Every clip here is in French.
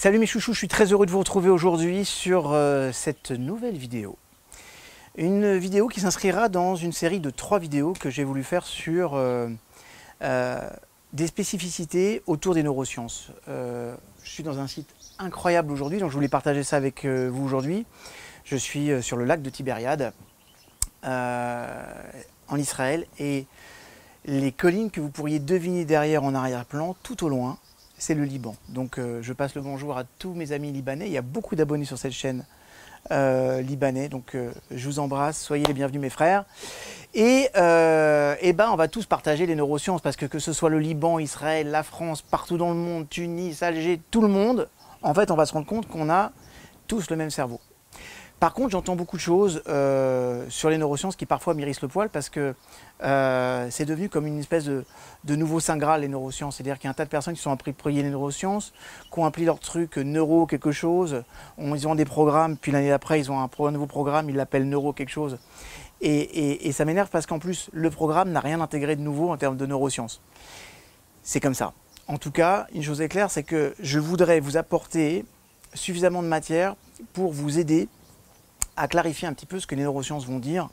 Salut mes chouchous, je suis très heureux de vous retrouver aujourd'hui sur cette nouvelle vidéo. Une vidéo qui s'inscrira dans une série de 3 vidéos que j'ai voulu faire sur des spécificités autour des neurosciences. Je suis dans un site incroyable aujourd'hui, donc je voulais partager ça avec vous aujourd'hui. Je suis sur le lac de Tibériade, en Israël, et les collines que vous pourriez deviner derrière en arrière-plan, tout au loin, c'est le Liban. Donc je passe le bonjour à tous mes amis libanais. Il y a beaucoup d'abonnés sur cette chaîne libanais, donc je vous embrasse, soyez les bienvenus mes frères. Et on va tous partager les neurosciences, parce que ce soit le Liban, Israël, la France, partout dans le monde, Tunis, Alger, tout le monde, en fait on va se rendre compte qu'on a tous le même cerveau. Par contre, j'entends beaucoup de choses sur les neurosciences qui parfois m'hérissent le poil, parce que c'est devenu comme une espèce de nouveau saint graal, les neurosciences. C'est-à-dire qu'il y a un tas de personnes qui sont appropriées les neurosciences, qui ont appelé leur truc neuro quelque chose, ils ont des programmes, puis l'année d'après ils ont un nouveau programme, ils l'appellent neuro quelque chose. Et ça m'énerve parce qu'en plus, le programme n'a rien intégré de nouveau en termes de neurosciences. C'est comme ça. En tout cas, une chose est claire, c'est que je voudrais vous apporter suffisamment de matière pour vous aider à clarifier un petit peu ce que les neurosciences vont dire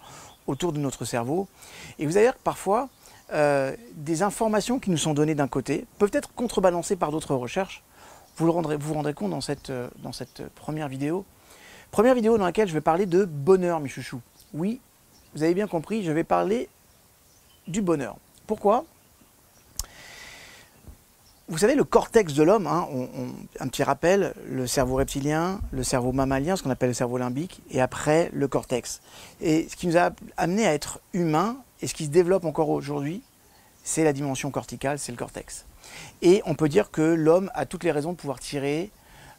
autour de notre cerveau. Et vous allez voir que parfois, des informations qui nous sont données d'un côté peuvent être contrebalancées par d'autres recherches. Vous vous rendrez compte dans cette première vidéo. Première vidéo dans laquelle je vais parler de bonheur, mes chouchous. Oui, vous avez bien compris, je vais parler du bonheur. Pourquoi ? Vous savez, le cortex de l'homme, hein, un petit rappel, le cerveau reptilien, le cerveau mammalien, ce qu'on appelle le cerveau limbique, et après le cortex. Et ce qui nous a amené à être humains, et ce qui se développe encore aujourd'hui, c'est la dimension corticale, c'est le cortex. Et on peut dire que l'homme a toutes les raisons de pouvoir tirer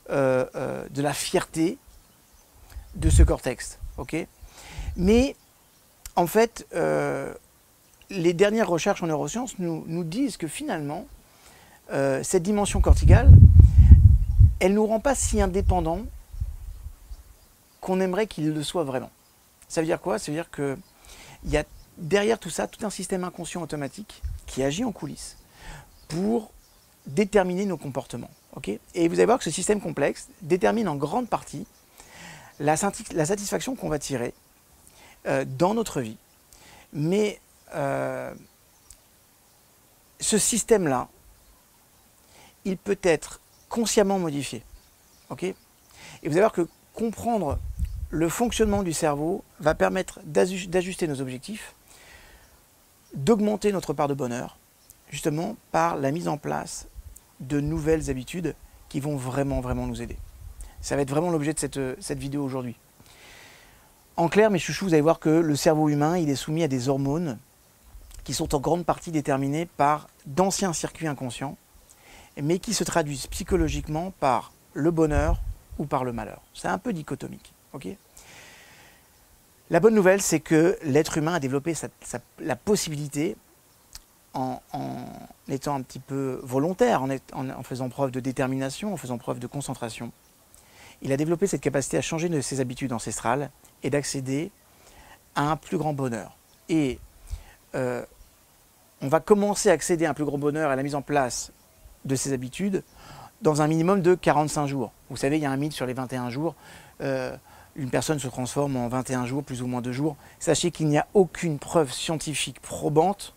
de la fierté de ce cortex. Okay ? Mais en fait, les dernières recherches en neurosciences nous disent que finalement, cette dimension corticale, elle ne nous rend pas si indépendants qu'on aimerait qu'il le soit vraiment. Ça veut dire quoi? Ça veut dire qu'il y a derrière tout ça, tout un système inconscient automatique qui agit en coulisses pour déterminer nos comportements. Okay? Et vous allez voir que ce système complexe détermine en grande partie la satisfaction qu'on va tirer dans notre vie. Mais ce système-là, il peut être consciemment modifié. Okay ? Et vous allez voir que comprendre le fonctionnement du cerveau va permettre d'ajuster nos objectifs, d'augmenter notre part de bonheur, justement par la mise en place de nouvelles habitudes qui vont vraiment nous aider. Ça va être vraiment l'objet de cette vidéo aujourd'hui. En clair, mes chouchous, vous allez voir que le cerveau humain, il est soumis à des hormones qui sont en grande partie déterminées par d'anciens circuits inconscients, mais qui se traduisent psychologiquement par le bonheur ou par le malheur. C'est un peu dichotomique. Okay ? La bonne nouvelle, c'est que l'être humain a développé la possibilité, en étant un petit peu volontaire, en faisant preuve de détermination, en faisant preuve de concentration, il a développé cette capacité à changer de ses habitudes ancestrales et d'accéder à un plus grand bonheur. Et on va commencer à accéder à un plus grand bonheur à la mise en place de ses habitudes dans un minimum de 45 jours. Vous savez, il y a un mythe sur les 21 jours. Une personne se transforme en 21 jours, plus ou moins 2 jours. Sachez qu'il n'y a aucune preuve scientifique probante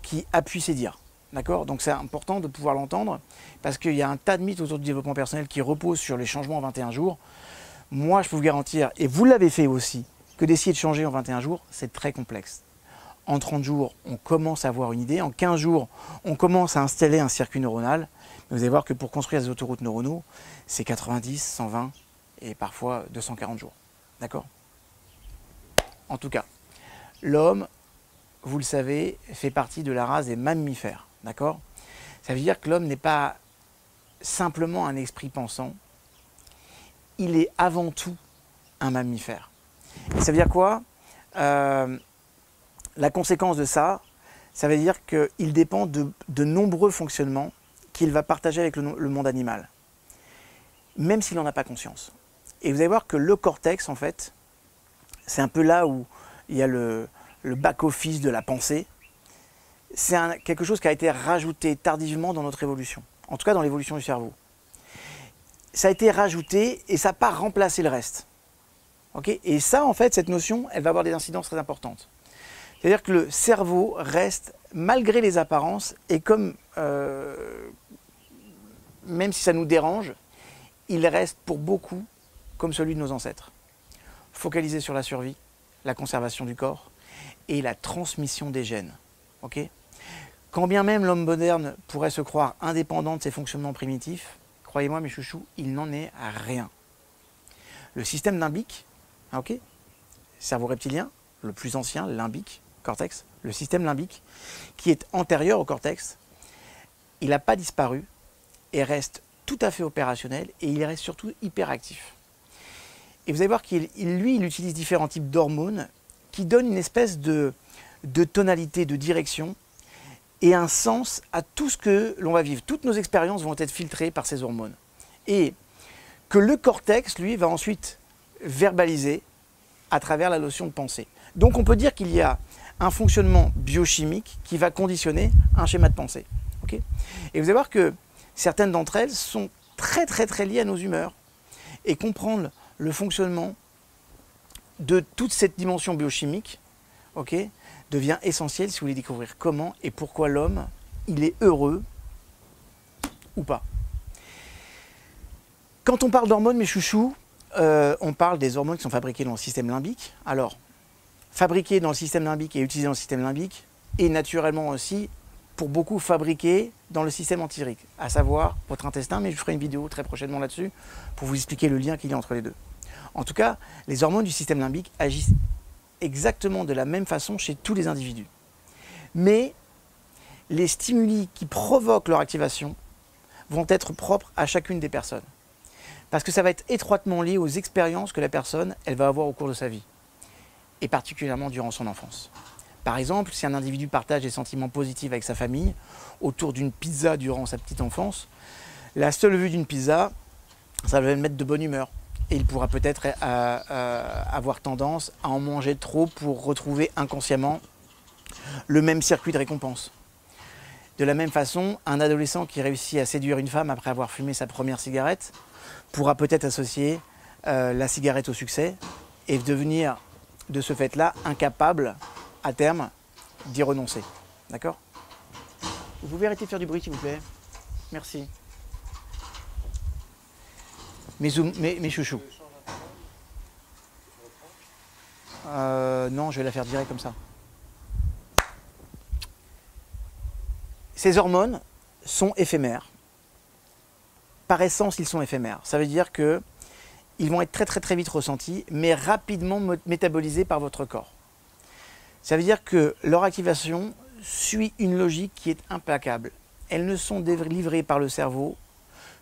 qui appuie ces dires. D'accord ? Donc c'est important de pouvoir l'entendre, parce qu'il y a un tas de mythes autour du développement personnel qui reposent sur les changements en 21 jours. Moi, je peux vous garantir, et vous l'avez fait aussi, que d'essayer de changer en 21 jours, c'est très complexe. En 30 jours, on commence à avoir une idée. En 15 jours, on commence à installer un circuit neuronal. Vous allez voir que pour construire des autoroutes neuronaux, c'est 90, 120 et parfois 240 jours. D'accord ? En tout cas, l'homme, vous le savez, fait partie de la race des mammifères. D'accord ? Ça veut dire que l'homme n'est pas simplement un esprit pensant. Il est avant tout un mammifère. Et ça veut dire quoi ? La conséquence de ça, ça veut dire qu'il dépend de nombreux fonctionnements qu'il va partager avec le monde animal, même s'il n'en a pas conscience. Et vous allez voir que le cortex, en fait, c'est un peu là où il y a le back-office de la pensée. C'est quelque chose qui a été rajouté tardivement dans notre évolution, en tout cas dans l'évolution du cerveau. ça a été rajouté et ça n'a pas remplacé le reste. Okay, et ça, en fait, cette notion, elle va avoir des incidences très importantes. C'est-à-dire que le cerveau reste, malgré les apparences, et comme, même si ça nous dérange, il reste pour beaucoup comme celui de nos ancêtres. Focalisé sur la survie, la conservation du corps et la transmission des gènes. Okay, quand bien même l'homme moderne pourrait se croire indépendant de ses fonctionnements primitifs, croyez-moi mes chouchous, il n'en est à rien. Le système limbique, okay, cerveau reptilien, le plus ancien, limbique, cortex, le système limbique, qui est antérieur au cortex, il n'a pas disparu et reste tout à fait opérationnel et il reste surtout hyperactif. Et vous allez voir qu'il il utilise différents types d'hormones qui donnent une espèce de tonalité, de direction et un sens à tout ce que l'on va vivre. Toutes nos expériences vont être filtrées par ces hormones. Et que le cortex, lui, va ensuite verbaliser à travers la notion de pensée. Donc on peut dire qu'il y a un fonctionnement biochimique qui va conditionner un schéma de pensée. Okay, et vous allez voir que certaines d'entre elles sont très liées à nos humeurs. Et comprendre le fonctionnement de toute cette dimension biochimique, okay, devient essentiel si vous voulez découvrir comment et pourquoi l'homme, il est heureux ou pas. Quand on parle d'hormones, mes chouchous, on parle des hormones qui sont fabriquées dans le système limbique. Alors, fabriquées dans le système limbique et utilisées dans le système limbique, et naturellement aussi, pour beaucoup, fabriquées dans le système entérique, à savoir votre intestin, mais je ferai une vidéo très prochainement là-dessus pour vous expliquer le lien qu'il y a entre les deux. En tout cas, les hormones du système limbique agissent exactement de la même façon chez tous les individus. Mais les stimuli qui provoquent leur activation vont être propres à chacune des personnes. Parce que ça va être étroitement lié aux expériences que la personne elle va avoir au cours de sa vie, et particulièrement durant son enfance. Par exemple, si un individu partage des sentiments positifs avec sa famille autour d'une pizza durant sa petite enfance, la seule vue d'une pizza, ça va le mettre de bonne humeur. Et il pourra peut-être avoir tendance à en manger trop pour retrouver inconsciemment le même circuit de récompense. De la même façon, un adolescent qui réussit à séduire une femme après avoir fumé sa première cigarette pourra peut-être associer la cigarette au succès et devenir de ce fait-là incapable à terme d'y renoncer. D'accord? Vous pouvez arrêter de faire du bruit s'il vous plaît? Merci. Mes chouchous. Non, je vais la faire direct comme ça. Ces hormones sont éphémères. Par essence, ils sont éphémères. Ça veut dire qu'ils vont être très vite ressentis, mais rapidement métabolisés par votre corps. Ça veut dire que leur activation suit une logique qui est implacable. Elles ne sont délivrées par le cerveau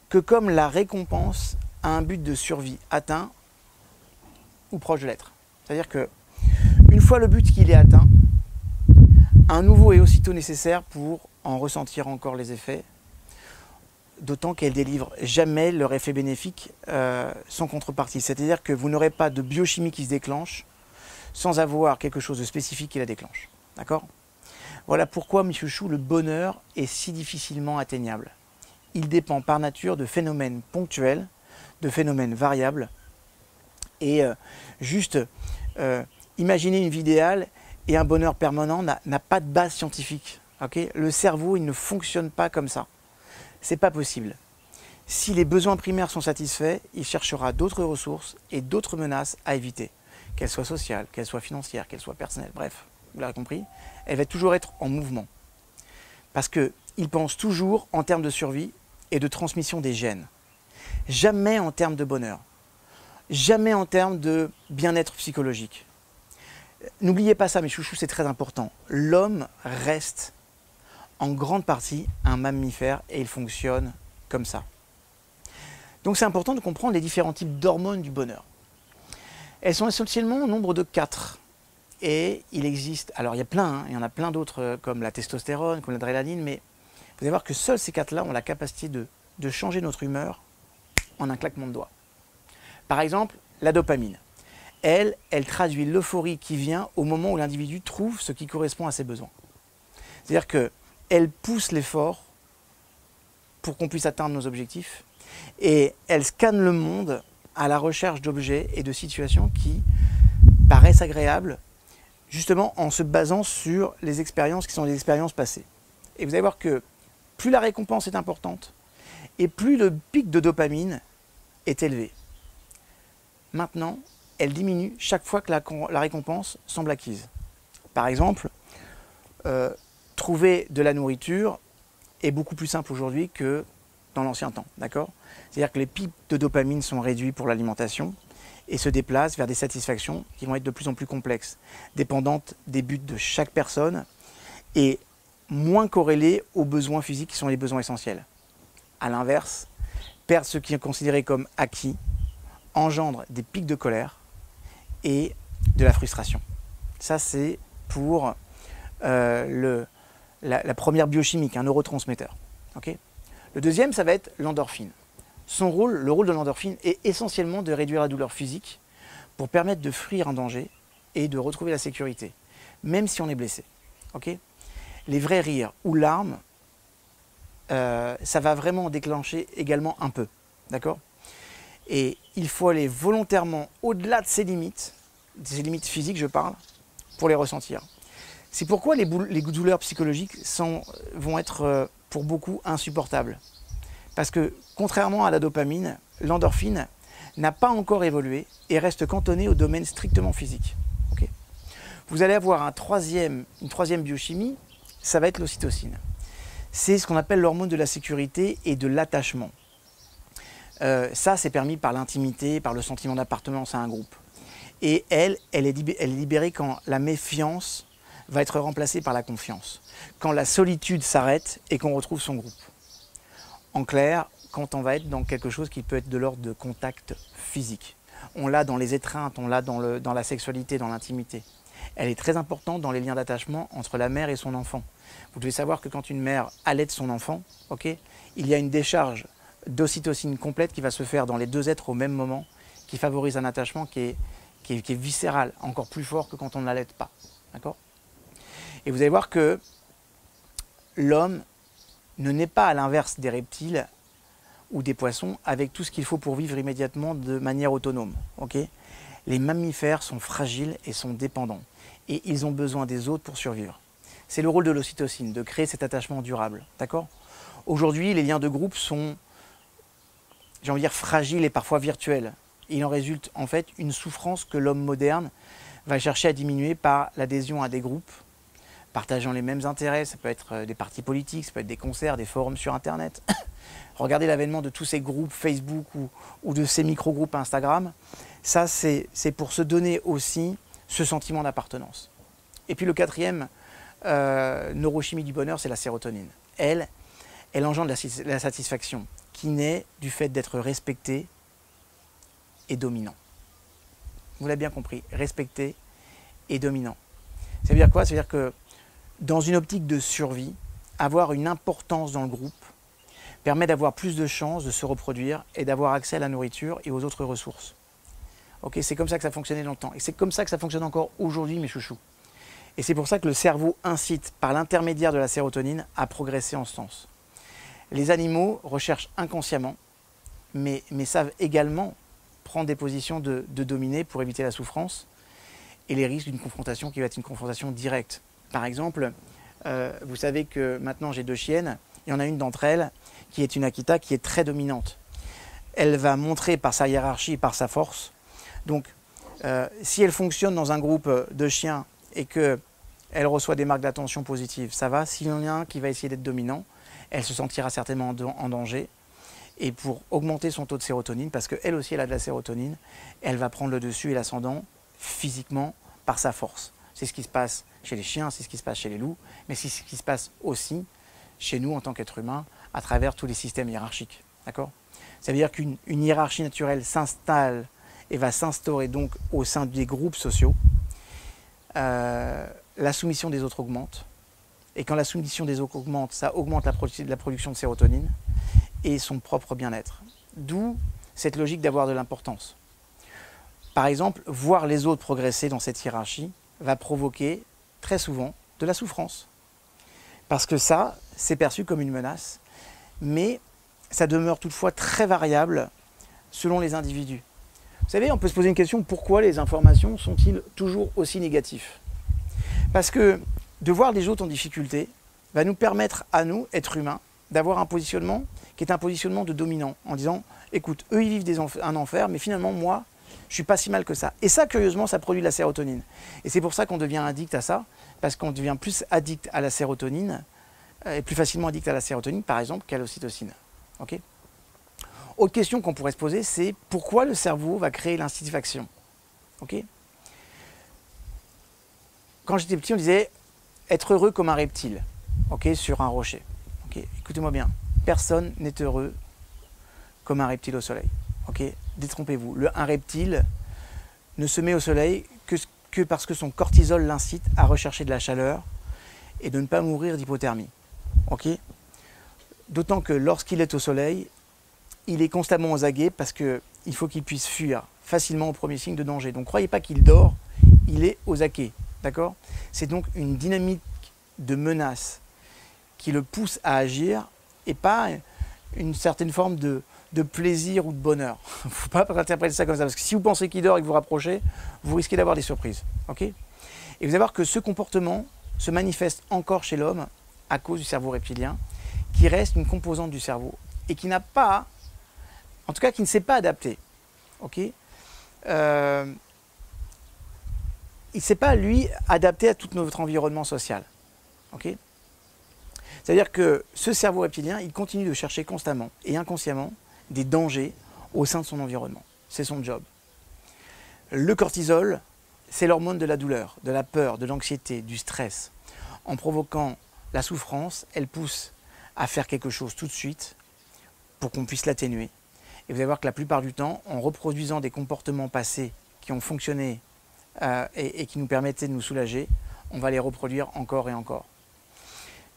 que comme la récompense à un but de survie atteint ou proche de l'être. C'est-à-dire que une fois le but qu'il est atteint, un nouveau est aussitôt nécessaire pour en ressentir encore les effets, d'autant qu'elles délivrent jamais leur effet bénéfique sans contrepartie. C'est-à-dire que vous n'aurez pas de biochimie qui se déclenche sans avoir quelque chose de spécifique qui la déclenche. D'accord? Voilà pourquoi, mes chouchous, le bonheur est si difficilement atteignable. Il dépend par nature de phénomènes ponctuels, de phénomènes variables. Et imaginez une vie idéale et un bonheur permanent n'a pas de base scientifique. Okay? Le cerveau, il ne fonctionne pas comme ça. C'est pas possible. Si les besoins primaires sont satisfaits, il cherchera d'autres ressources et d'autres menaces à éviter. Qu'elles soient sociales, qu'elles soient financières, qu'elles soient personnelles, bref, vous l'avez compris, elle va toujours être en mouvement. Parce qu'il pense toujours en termes de survie et de transmission des gènes. Jamais en termes de bonheur. Jamais en termes de bien-être psychologique. N'oubliez pas ça, mes chouchous, c'est très important. L'homme reste en grande partie un mammifère et il fonctionne comme ça. Donc c'est important de comprendre les différents types d'hormones du bonheur. Elles sont essentiellement au nombre de 4. Et il existe, alors il y a plein, hein, il y en a plein d'autres comme la testostérone, comme l'adrénaline, mais vous allez voir que seuls ces 4-là ont la capacité de changer notre humeur en un claquement de doigts. Par exemple, la dopamine. Elle traduit l'euphorie qui vient au moment où l'individu trouve ce qui correspond à ses besoins. C'est-à-dire qu'elle pousse l'effort pour qu'on puisse atteindre nos objectifs Et elle scanne le monde à la recherche d'objets et de situations qui paraissent agréables, justement en se basant sur les expériences qui sont les expériences passées. Et vous allez voir que plus la récompense est importante, et plus le pic de dopamine est élevé. Maintenant, elle diminue chaque fois que la récompense semble acquise. Par exemple, trouver de la nourriture est beaucoup plus simple aujourd'hui que dans l'ancien temps, d'accord? C'est-à-dire que les pics de dopamine sont réduits pour l'alimentation et se déplacent vers des satisfactions qui vont être de plus en plus complexes, dépendantes des buts de chaque personne et moins corrélées aux besoins physiques qui sont les besoins essentiels. A l'inverse, perdre ce qui est considéré comme acquis engendre des pics de colère et de la frustration. Ça, c'est pour la première biochimique, un neurotransmetteur. Okay. Le deuxième, ça va être l'endorphine. Le rôle de l'endorphine est essentiellement de réduire la douleur physique pour permettre de fuir un danger et de retrouver la sécurité, même si on est blessé. Okay. Les vrais rires ou larmes, ça va vraiment déclencher également un peu. D'accord. Et il faut aller volontairement au-delà de ces limites physiques, je parle, pour les ressentir. C'est pourquoi les douleurs psychologiques vont être pour beaucoup insupportables. Parce que contrairement à la dopamine, l'endorphine n'a pas encore évolué et reste cantonnée au domaine strictement physique. Okay. Vous allez avoir une troisième biochimie, ça va être l'ocytocine. C'est ce qu'on appelle l'hormone de la sécurité et de l'attachement. Ça, c'est permis par l'intimité, par le sentiment d'appartenance à un groupe. Et elle est libérée quand la méfiance va être remplacée par la confiance. Quand la solitude s'arrête et qu'on retrouve son groupe. En clair, quand on va être dans quelque chose qui peut être de l'ordre de contact physique. On l'a dans les étreintes, on l'a dans la sexualité, dans l'intimité. Elle est très importante dans les liens d'attachement entre la mère et son enfant. Vous devez savoir que quand une mère allaite son enfant, okay, il y a une décharge d'ocytocine complète qui va se faire dans les deux êtres au même moment, qui favorise un attachement qui est viscéral, encore plus fort que quand on ne l'allaite pas. D'accord ? Et vous allez voir que l'homme ne naît pas à l'inverse des reptiles ou des poissons avec tout ce qu'il faut pour vivre immédiatement de manière autonome. Okay ? Les mammifères sont fragiles et sont dépendants. Et ils ont besoin des autres pour survivre. C'est le rôle de l'ocytocine, de créer cet attachement durable. D'accord ? Aujourd'hui, les liens de groupe sont, j'ai envie de dire, fragiles et parfois virtuels. Il en résulte en fait une souffrance que l'homme moderne va chercher à diminuer par l'adhésion à des groupes partageant les mêmes intérêts. Ça peut être des partis politiques, ça peut être des concerts, des forums sur Internet. Regardez l'avènement de tous ces groupes Facebook ou de ces micro-groupes Instagram. Ça, c'est pour se donner aussi ce sentiment d'appartenance. Et puis le quatrième neurochimie du bonheur, c'est la sérotonine. Elle engendre la satisfaction qui naît du fait d'être respecté et dominant. Vous l'avez bien compris, respecté et dominant. Ça veut dire quoi? Ça veut dire que dans une optique de survie, avoir une importance dans le groupe permet d'avoir plus de chances de se reproduire et d'avoir accès à la nourriture et aux autres ressources. Okay, c'est comme ça que ça fonctionnait dans le temps. Et c'est comme ça que ça fonctionne encore aujourd'hui, mes chouchous. Et c'est pour ça que le cerveau incite, par l'intermédiaire de la sérotonine, à progresser en ce sens. Les animaux recherchent inconsciemment, mais savent également prendre des positions de dominer pour éviter la souffrance et les risques d'une confrontation qui va être une confrontation directe. Par exemple, vous savez que maintenant j'ai 2 chiennes, il y en a une d'entre elles qui est une Akita qui est très dominante. Elle va montrer par sa hiérarchie et par sa force. Donc, si elle fonctionne dans un groupe de chiens et qu'elle reçoit des marques d'attention positives, ça va. S'il y en a un qui va essayer d'être dominant, elle se sentira certainement en danger. Et pour augmenter son taux de sérotonine, parce qu'elle aussi elle a de la sérotonine, elle va prendre le dessus et l'ascendant physiquement par sa force. C'est ce qui se passe chez les chiens, c'est ce qui se passe chez les loups, mais c'est ce qui se passe aussi chez nous en tant qu'êtres humains à travers tous les systèmes hiérarchiques. D'accord ? Ça veut dire qu'une hiérarchie naturelle s'installe et va s'instaurer donc au sein des groupes sociaux. La soumission des autres augmente. Et quand la soumission des autres augmente, ça augmente la production de sérotonine et son propre bien-être. D'où cette logique d'avoir de l'importance. Par exemple, voir les autres progresser dans cette hiérarchie va provoquer très souvent de la souffrance. Parce que ça, c'est perçu comme une menace, mais ça demeure toutefois très variable selon les individus. Vous savez, on peut se poser une question, pourquoi les informations sont-ils toujours aussi négatifs? Parce que de voir les autres en difficulté va nous permettre à nous, êtres humains, d'avoir un positionnement qui est un positionnement de dominant, en disant, écoute, eux ils vivent un enfer, mais finalement moi, je ne suis pas si mal que ça. Et ça, curieusement, ça produit de la sérotonine. Et c'est pour ça qu'on devient addict à ça, parce qu'on devient plus addict à la sérotonine, et plus facilement addict à la sérotonine, par exemple, qu'à l'ocytocine. Okay. Autre question qu'on pourrait se poser, c'est pourquoi le cerveau va créer l'insatisfaction. Okay. Quand j'étais petit, on disait être heureux comme un reptile, okay, sur un rocher. Okay. Écoutez-moi bien, personne n'est heureux comme un reptile au soleil. Okay. Détrompez-vous, un reptile ne se met au soleil que parce que son cortisol l'incite à rechercher de la chaleur et de ne pas mourir d'hypothermie. Okay. D'autant que lorsqu'il est au soleil, il est constamment aux aguets parce qu'il faut qu'il puisse fuir facilement au premier signe de danger. Donc ne croyez pas qu'il dort, il est aux aguets. D'accord ? C'est donc une dynamique de menace qui le pousse à agir et pas une certaine forme de plaisir ou de bonheur. Il ne faut pas interpréter ça comme ça, parce que si vous pensez qu'il dort et que vous rapprochez, vous risquez d'avoir des surprises. Okay ? Et vous allez voir que ce comportement se manifeste encore chez l'homme à cause du cerveau reptilien, qui reste une composante du cerveau et qui n'a pas, en tout cas qui ne s'est pas adapté. Okay ? Il ne s'est pas, lui, adapté à tout notre environnement social. Okay ? C'est-à-dire que ce cerveau reptilien, il continue de chercher constamment et inconsciemment des dangers au sein de son environnement. C'est son job. Le cortisol, c'est l'hormone de la douleur, de la peur, de l'anxiété, du stress. En provoquant la souffrance, elle pousse à faire quelque chose tout de suite pour qu'on puisse l'atténuer. Et vous allez voir que la plupart du temps, en reproduisant des comportements passés qui ont fonctionné et qui nous permettaient de nous soulager, on va les reproduire encore et encore.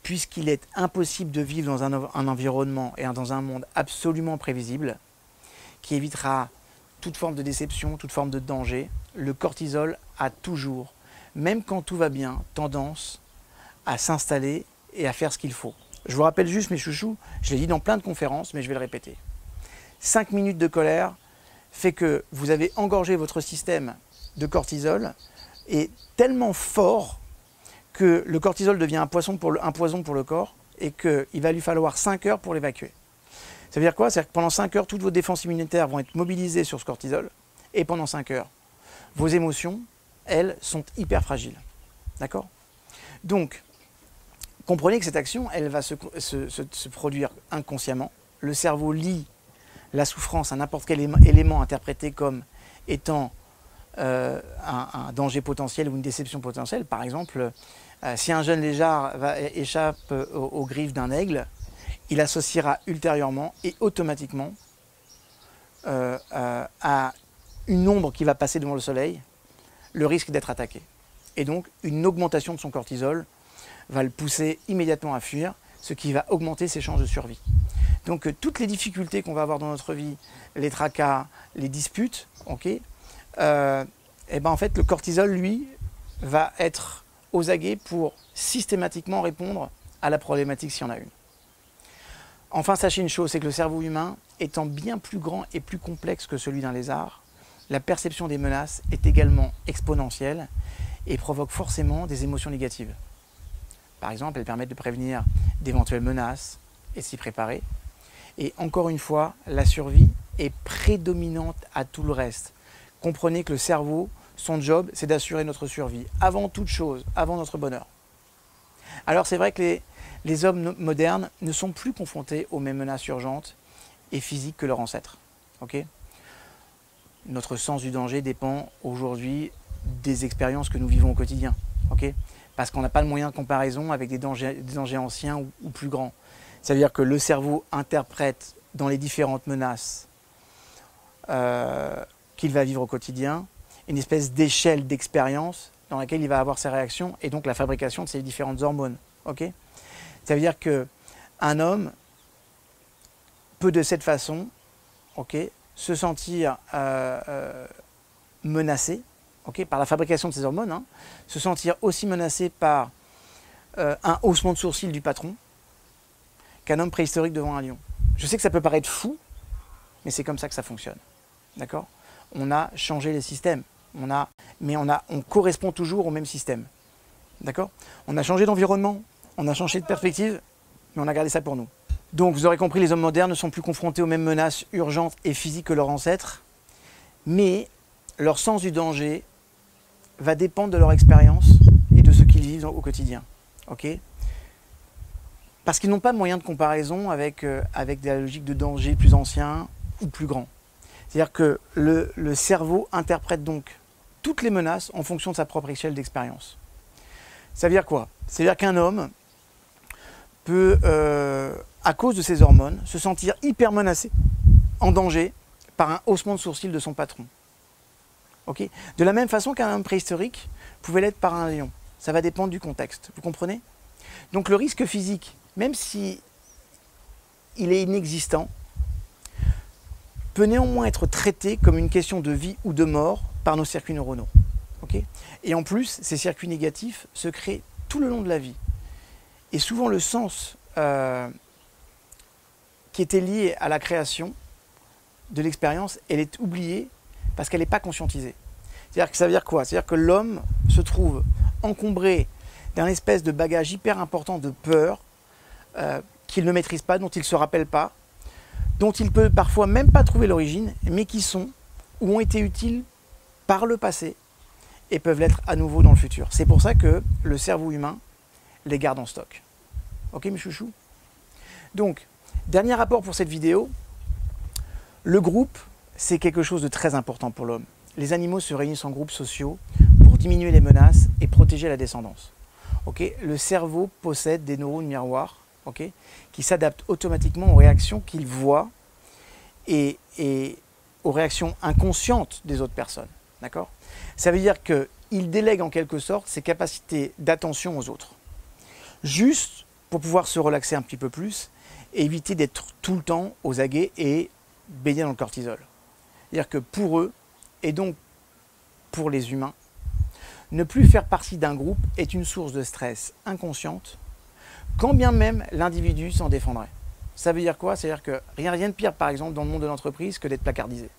Puisqu'il est impossible de vivre dans un environnement et dans un monde absolument prévisible, qui évitera toute forme de déception, toute forme de danger, le cortisol a toujours, même quand tout va bien, tendance à s'installer et à faire ce qu'il faut. Je vous rappelle juste, mes chouchous, je l'ai dit dans plein de conférences, mais je vais le répéter. 5 minutes de colère fait que vous avez engorgé votre système de cortisol et tellement fort que le cortisol devient un poison pour le corps et qu'il va lui falloir 5 heures pour l'évacuer. Ça veut dire quoi? C'est-à-dire que pendant 5 heures, toutes vos défenses immunitaires vont être mobilisées sur ce cortisol et pendant 5 heures, vos émotions, elles, sont hyper fragiles. D'accord? Donc, comprenez que cette action, elle va se produire inconsciemment. Le cerveau lie la souffrance à n'importe quel élément interprété comme étant un danger potentiel ou une déception potentielle. Par exemple, si un jeune lézard échappe aux griffes d'un aigle, il associera ultérieurement et automatiquement à une ombre qui va passer devant le soleil le risque d'être attaqué. Et donc, une augmentation de son cortisol va le pousser immédiatement à fuir, ce qui va augmenter ses chances de survie. Donc, toutes les difficultés qu'on va avoir dans notre vie, les tracas, les disputes, okay, et ben en fait, le cortisol, lui, va être aux aguets pour systématiquement répondre à la problématique s'il y en a une. Enfin, sachez une chose, c'est que le cerveau humain, étant bien plus grand et plus complexe que celui d'un lézard, la perception des menaces est également exponentielle et provoque forcément des émotions négatives. Par exemple, elles permettent de prévenir d'éventuelles menaces et s'y préparer. Et encore une fois, la survie est prédominante à tout le reste. Comprenez que le cerveau, son job, c'est d'assurer notre survie, avant toute chose, avant notre bonheur. Alors c'est vrai que les hommes modernes ne sont plus confrontés aux mêmes menaces urgentes et physiques que leurs ancêtres. Okay ? Notre sens du danger dépend aujourd'hui des expériences que nous vivons au quotidien. Okay ? Parce qu'on n'a pas de moyen de comparaison avec des dangers anciens ou plus grands. Ça veut dire que le cerveau interprète dans les différentes menaces qu'il va vivre au quotidien une espèce d'échelle d'expérience dans laquelle il va avoir ses réactions et donc la fabrication de ces différentes hormones. Okay ? Ça veut dire qu'un homme peut de cette façon se sentir menacé par la fabrication de ces hormones, se sentir aussi menacé par un haussement de sourcil du patron qu'un homme préhistorique devant un lion. Je sais que ça peut paraître fou, mais c'est comme ça que ça fonctionne. D'accord? On a changé les systèmes, mais on correspond toujours au même système. D'accord? On a changé d'environnement, on a changé de perspective, mais on a gardé ça pour nous. Donc vous aurez compris, les hommes modernes ne sont plus confrontés aux mêmes menaces urgentes et physiques que leurs ancêtres, mais leur sens du danger va dépendre de leur expérience et de ce qu'ils vivent au quotidien. Okay? Parce qu'ils n'ont pas de moyen de comparaison avec la logique de danger plus ancien ou plus grand. C'est-à-dire que le cerveau interprète donc toutes les menaces en fonction de sa propre échelle d'expérience. Ça veut dire quoi? Ça veut dire qu'un homme peut, à cause de ses hormones, se sentir hyper menacé, en danger, par un haussement de sourcil de son patron. Okay? De la même façon qu'un homme préhistorique pouvait l'être par un lion. Ça va dépendre du contexte. Vous comprenez? Donc le risque physique, même si il est inexistant, peut néanmoins être traité comme une question de vie ou de mort par nos circuits neuronaux. Okay? Et en plus, ces circuits négatifs se créent tout le long de la vie. Et souvent le sens qui était lié à la création de l'expérience, elle est oubliée parce qu'elle n'est pas conscientisée. C'est-à-dire que ça veut dire quoi? C'est-à-dire que l'homme se trouve encombré d'un espèce de bagage hyper important de peur qu'il ne maîtrise pas, dont il ne se rappelle pas, dont il peut parfois même pas trouver l'origine, mais qui sont ou ont été utiles par le passé et peuvent l'être à nouveau dans le futur. C'est pour ça que le cerveau humain les garde en stock. Ok mes chouchous? Donc, dernier rapport pour cette vidéo, le groupe, c'est quelque chose de très important pour l'homme. Les animaux se réunissent en groupes sociaux pour diminuer les menaces et protéger la descendance. Okay? Le cerveau possède des neurones miroirs okay, qui s'adaptent automatiquement aux réactions qu'il voit et aux réactions inconscientes des autres personnes. D'accord? Ça veut dire qu'il délègue en quelque sorte ses capacités d'attention aux autres. Juste pour pouvoir se relaxer un petit peu plus et éviter d'être tout le temps aux aguets et baigner dans le cortisol. C'est-à-dire que pour eux, et donc pour les humains, ne plus faire partie d'un groupe est une source de stress inconsciente, quand bien même l'individu s'en défendrait. Ça veut dire quoi? C'est-à-dire que rien de pire, par exemple, dans le monde de l'entreprise que d'être placardisé.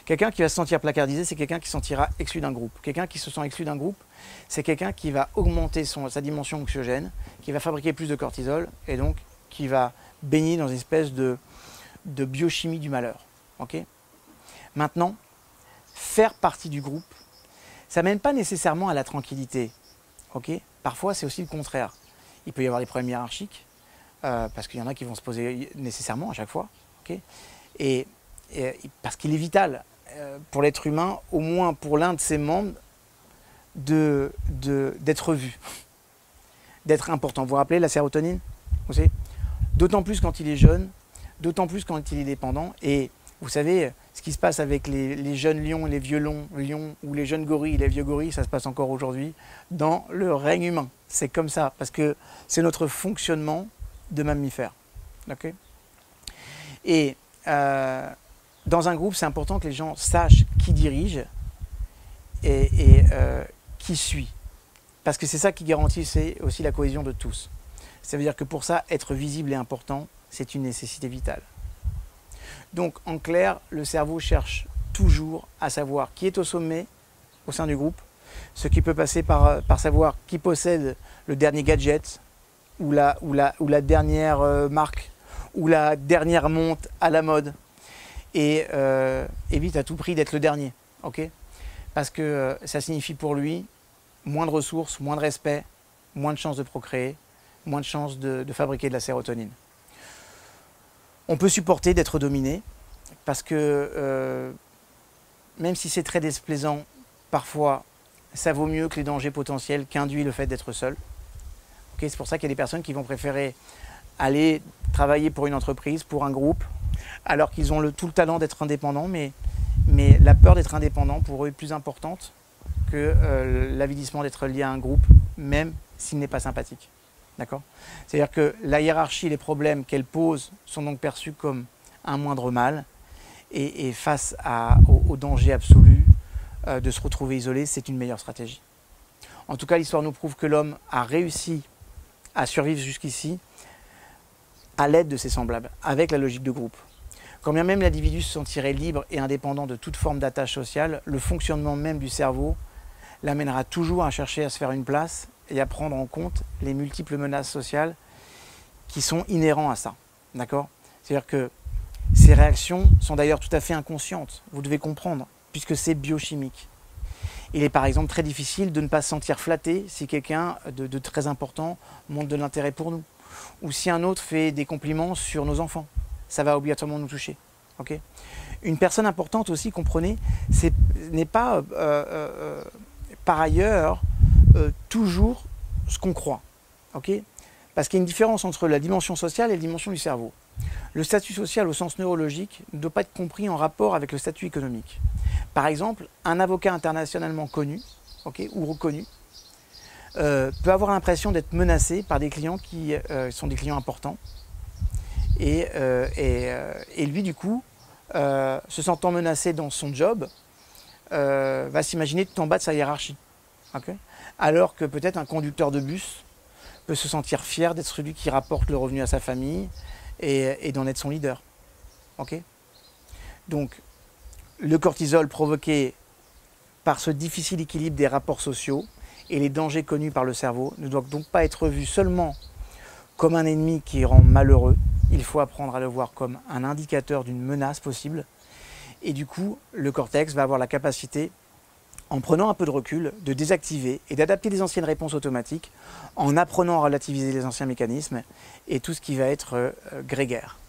Quelqu'un qui va se sentir placardisé, c'est quelqu'un qui se sentira exclu d'un groupe. Quelqu'un qui se sent exclu d'un groupe, c'est quelqu'un qui va augmenter sa dimension anxiogène, qui va fabriquer plus de cortisol, et donc qui va baigner dans une espèce de biochimie du malheur. Okay? Maintenant, faire partie du groupe, ça ne mène pas nécessairement à la tranquillité. Okay? Parfois, c'est aussi le contraire. Il peut y avoir des problèmes hiérarchiques, parce qu'il y en a qui vont se poser nécessairement à chaque fois. Okay? Et parce qu'il est vital pour l'être humain, au moins pour l'un de ses membres, d'être vu, d'être important. Vous vous rappelez la sérotonine? D'autant plus quand il est jeune, d'autant plus quand il est dépendant. Et vous savez, ce qui se passe avec les jeunes lions et les vieux lions, ou les jeunes gorilles et les vieux gorilles, ça se passe encore aujourd'hui dans le règne humain. C'est comme ça, parce que c'est notre fonctionnement de mammifère. Okay? Et dans un groupe, c'est important que les gens sachent qui dirige et qui suit. Parce que c'est ça qui garantit aussi la cohésion de tous. Ça veut dire que pour ça, être visible et important, c'est une nécessité vitale. Donc, en clair, le cerveau cherche toujours à savoir qui est au sommet au sein du groupe, ce qui peut passer par savoir qui possède le dernier gadget, ou la dernière marque, ou la dernière montre à la mode, et évite à tout prix d'être le dernier. Okay? Parce que ça signifie pour lui moins de ressources, moins de respect, moins de chances de procréer, moins de chances de fabriquer de la sérotonine. On peut supporter d'être dominé, parce que même si c'est très déplaisant, parfois ça vaut mieux que les dangers potentiels qu'induit le fait d'être seul. Okay, c'est pour ça qu'il y a des personnes qui vont préférer aller travailler pour une entreprise, pour un groupe, alors qu'ils ont tout le talent d'être indépendants, mais la peur d'être indépendant pour eux est plus importante que l'avidissement d'être lié à un groupe, même s'il n'est pas sympathique. D'accord? C'est-à-dire que la hiérarchie et les problèmes qu'elle pose sont donc perçus comme un moindre mal, et face au danger absolu de se retrouver isolé, c'est une meilleure stratégie. En tout cas, l'histoire nous prouve que l'homme a réussi à survivre jusqu'ici à l'aide de ses semblables, avec la logique de groupe. Quand bien même l'individu se sentirait libre et indépendant de toute forme d'attache sociale, le fonctionnement même du cerveau l'amènera toujours à chercher à se faire une place et à prendre en compte les multiples menaces sociales qui sont inhérents à ça. D'accord ? C'est-à-dire que ces réactions sont d'ailleurs tout à fait inconscientes, vous devez comprendre, puisque c'est biochimique. Il est par exemple très difficile de ne pas se sentir flatté si quelqu'un de très important montre de l'intérêt pour nous, ou si un autre fait des compliments sur nos enfants. Ça va obligatoirement nous toucher. Okay ? Une personne importante aussi, comprenez, n'est pas par ailleurs toujours ce qu'on croit. Okay ? Parce qu'il y a une différence entre la dimension sociale et la dimension du cerveau. Le statut social au sens neurologique ne doit pas être compris en rapport avec le statut économique. Par exemple, un avocat internationalement connu, okay, ou reconnu peut avoir l'impression d'être menacé par des clients qui sont des clients importants. Et lui, du coup, se sentant menacé dans son job, va s'imaginer tout en bas de sa hiérarchie. Okay ? Alors que peut-être un conducteur de bus peut se sentir fier d'être celui qui rapporte le revenu à sa famille et d'en être son leader. Okay ? Donc, le cortisol provoqué par ce difficile équilibre des rapports sociaux et les dangers connus par le cerveau ne doit donc pas être vu seulement comme un ennemi qui rend malheureux. Il faut apprendre à le voir comme un indicateur d'une menace possible. Et du coup, le cortex va avoir la capacité, en prenant un peu de recul, de désactiver et d'adapter les anciennes réponses automatiques en apprenant à relativiser les anciens mécanismes et tout ce qui va être grégaire.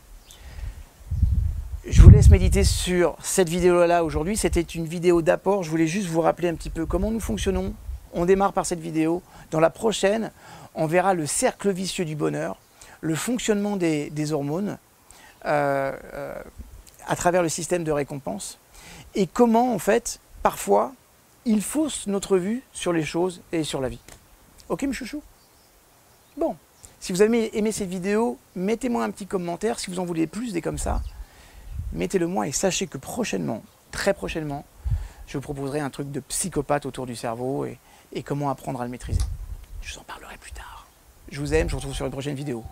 Je vous laisse méditer sur cette vidéo-là aujourd'hui. C'était une vidéo d'apport. Je voulais juste vous rappeler un petit peu comment nous fonctionnons. On démarre par cette vidéo. Dans la prochaine, on verra le cercle vicieux du bonheur, le fonctionnement des hormones à travers le système de récompense et comment, en fait, parfois, il fausse notre vue sur les choses et sur la vie. Ok, mes chouchous ? Bon, si vous avez aimé cette vidéo, mettez-moi un petit commentaire. Si vous en voulez plus des comme ça, mettez-le moi et sachez que prochainement, très prochainement, je vous proposerai un truc de psychopathe autour du cerveau et comment apprendre à le maîtriser. Je vous en parlerai plus tard. Je vous aime, je vous retrouve sur une prochaine vidéo.